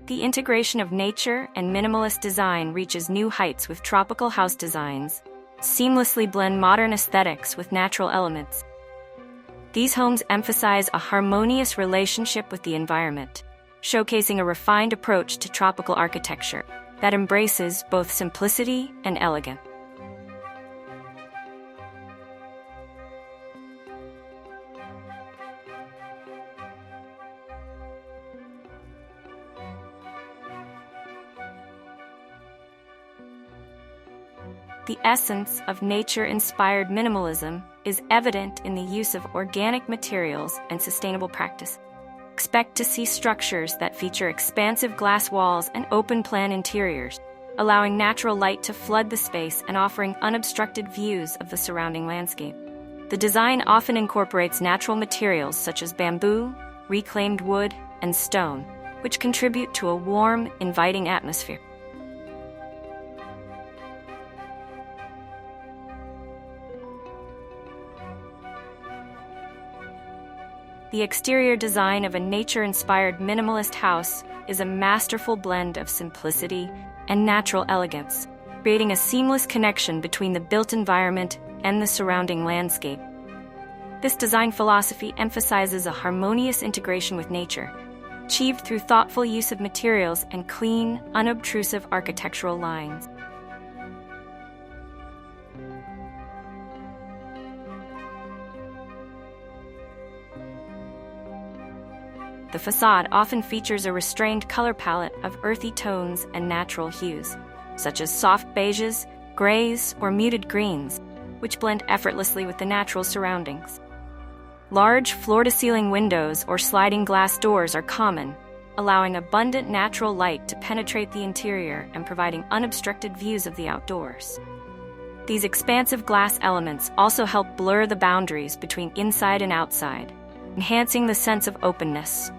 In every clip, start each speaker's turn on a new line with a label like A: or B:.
A: The integration of nature and minimalist design reaches new heights with tropical house designs, seamlessly blend modern aesthetics with natural elements. These homes emphasize a harmonious relationship with the environment, showcasing a refined approach to tropical architecture that embraces both simplicity and elegance. The essence of nature-inspired minimalism is evident in the use of organic materials and sustainable practice. Expect to see structures that feature expansive glass walls and open-plan interiors, allowing natural light to flood the space and offering unobstructed views of the surrounding landscape. The design often incorporates natural materials such as bamboo, reclaimed wood, and stone, which contribute to a warm, inviting atmosphere. The exterior design of a nature-inspired minimalist house is a masterful blend of simplicity and natural elegance, creating a seamless connection between the built environment and the surrounding landscape. This design philosophy emphasizes a harmonious integration with nature, achieved through thoughtful use of materials and clean, unobtrusive architectural lines. The facade often features a restrained color palette of earthy tones and natural hues, such as soft beiges, grays, or muted greens, which blend effortlessly with the natural surroundings. Large floor-to-ceiling windows or sliding glass doors are common, allowing abundant natural light to penetrate the interior and providing unobstructed views of the outdoors. These expansive glass elements also help blur the boundaries between inside and outside, enhancing the sense of openness.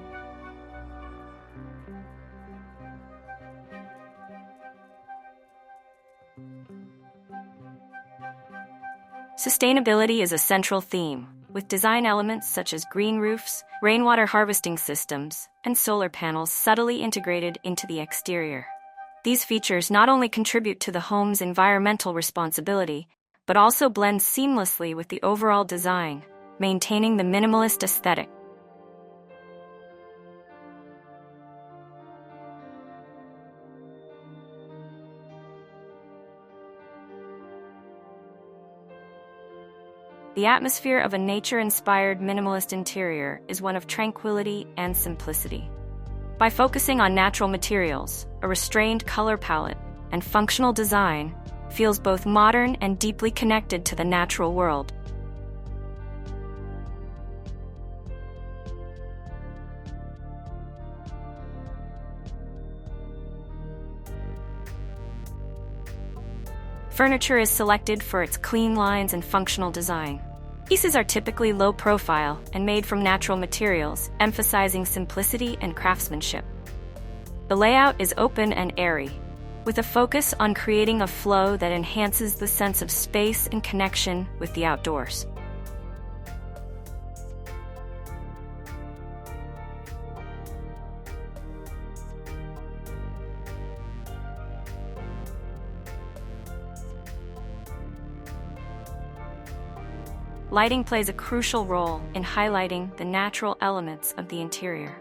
A: Sustainability is a central theme, with design elements such as green roofs, rainwater harvesting systems, and solar panels subtly integrated into the exterior. These features not only contribute to the home's environmental responsibility, but also blend seamlessly with the overall design, maintaining the minimalist aesthetic. The atmosphere of a nature-inspired minimalist interior is one of tranquility and simplicity. By focusing on natural materials, a restrained color palette, and functional design, feels both modern and deeply connected to the natural world. Furniture is selected for its clean lines and functional design. Pieces are typically low profile and made from natural materials, emphasizing simplicity and craftsmanship. The layout is open and airy, with a focus on creating a flow that enhances the sense of space and connection with the outdoors. Lighting plays a crucial role in highlighting the natural elements of the interior.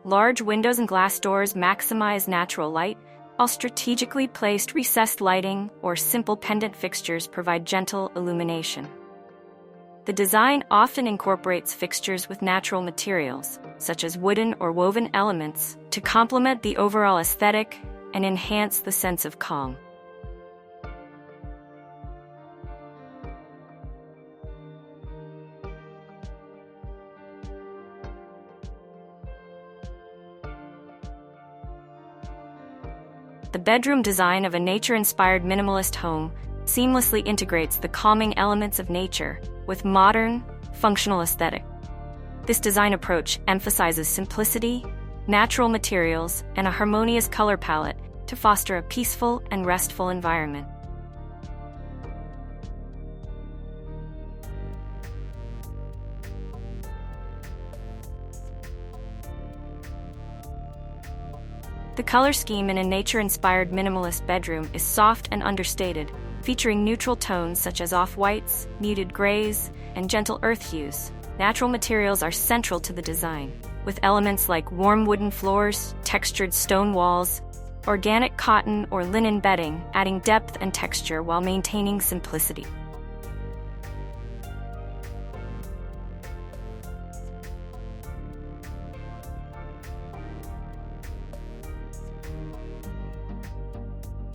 A: Large windows and glass doors maximize natural light, while strategically placed recessed lighting or simple pendant fixtures provide gentle illumination. The design often incorporates fixtures with natural materials, such as wooden or woven elements, to complement the overall aesthetic and enhance the sense of calm. The bedroom design of a nature-inspired minimalist home seamlessly integrates the calming elements of nature with modern, functional aesthetic. This design approach emphasizes simplicity, natural materials, and a harmonious color palette to foster a peaceful and restful environment. The color scheme in a nature-inspired minimalist bedroom is soft and understated, featuring neutral tones such as off-whites, muted grays, and gentle earth hues. Natural materials are central to the design, with elements like warm wooden floors, textured stone walls, organic cotton or linen bedding adding depth and texture while maintaining simplicity.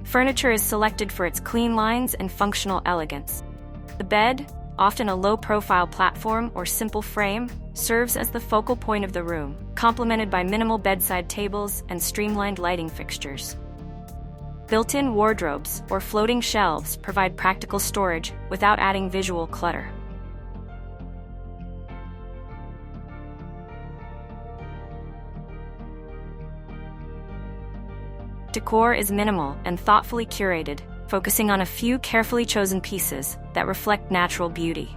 A: Furniture is selected for its clean lines and functional elegance. The bed, often a low-profile platform or simple frame, serves as the focal point of the room, complemented by minimal bedside tables and streamlined lighting fixtures. Built-in wardrobes or floating shelves provide practical storage without adding visual clutter. Decor is minimal and thoughtfully curated, focusing on a few carefully chosen pieces that reflect natural beauty.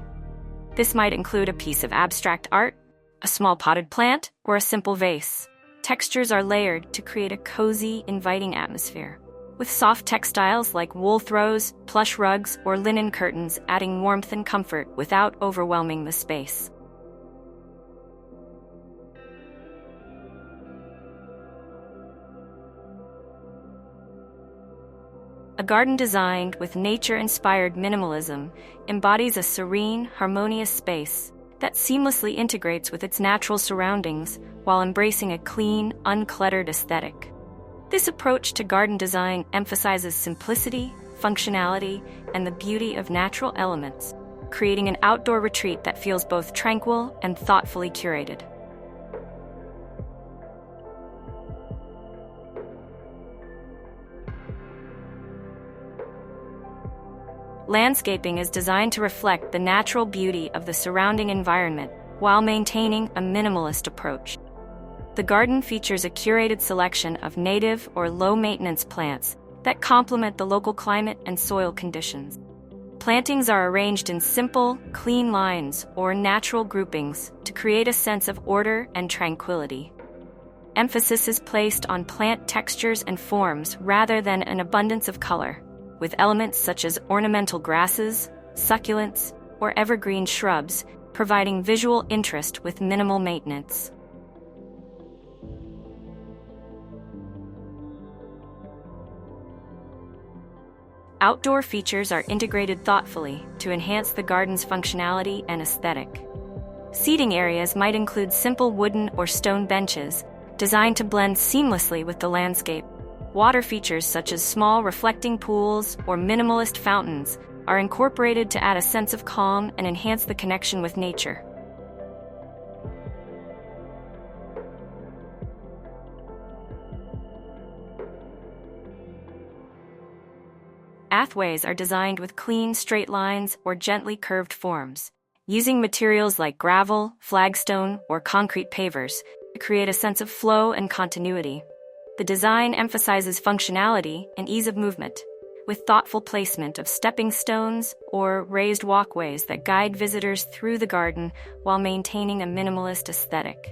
A: This might include a piece of abstract art, a small potted plant, or a simple vase. Textures are layered to create a cozy, inviting atmosphere, with soft textiles like wool throws, plush rugs, or linen curtains adding warmth and comfort without overwhelming the space. A garden designed with nature-inspired minimalism embodies a serene, harmonious space that seamlessly integrates with its natural surroundings while embracing a clean, uncluttered aesthetic. This approach to garden design emphasizes simplicity, functionality, and the beauty of natural elements, creating an outdoor retreat that feels both tranquil and thoughtfully curated. Landscaping is designed to reflect the natural beauty of the surrounding environment while maintaining a minimalist approach. The garden features a curated selection of native or low-maintenance plants that complement the local climate and soil conditions. Plantings are arranged in simple, clean lines or natural groupings to create a sense of order and tranquility. Emphasis is placed on plant textures and forms rather than an abundance of color, with elements such as ornamental grasses, succulents, or evergreen shrubs providing visual interest with minimal maintenance. Outdoor features are integrated thoughtfully to enhance the garden's functionality and aesthetic. Seating areas might include simple wooden or stone benches designed to blend seamlessly with the landscape. Water features such as small reflecting pools or minimalist fountains are incorporated to add a sense of calm and enhance the connection with nature. Pathways are designed with clean, straight lines or gently curved forms, using materials like gravel, flagstone, or concrete pavers to create a sense of flow and continuity. The design emphasizes functionality and ease of movement, with thoughtful placement of stepping stones or raised walkways that guide visitors through the garden while maintaining a minimalist aesthetic.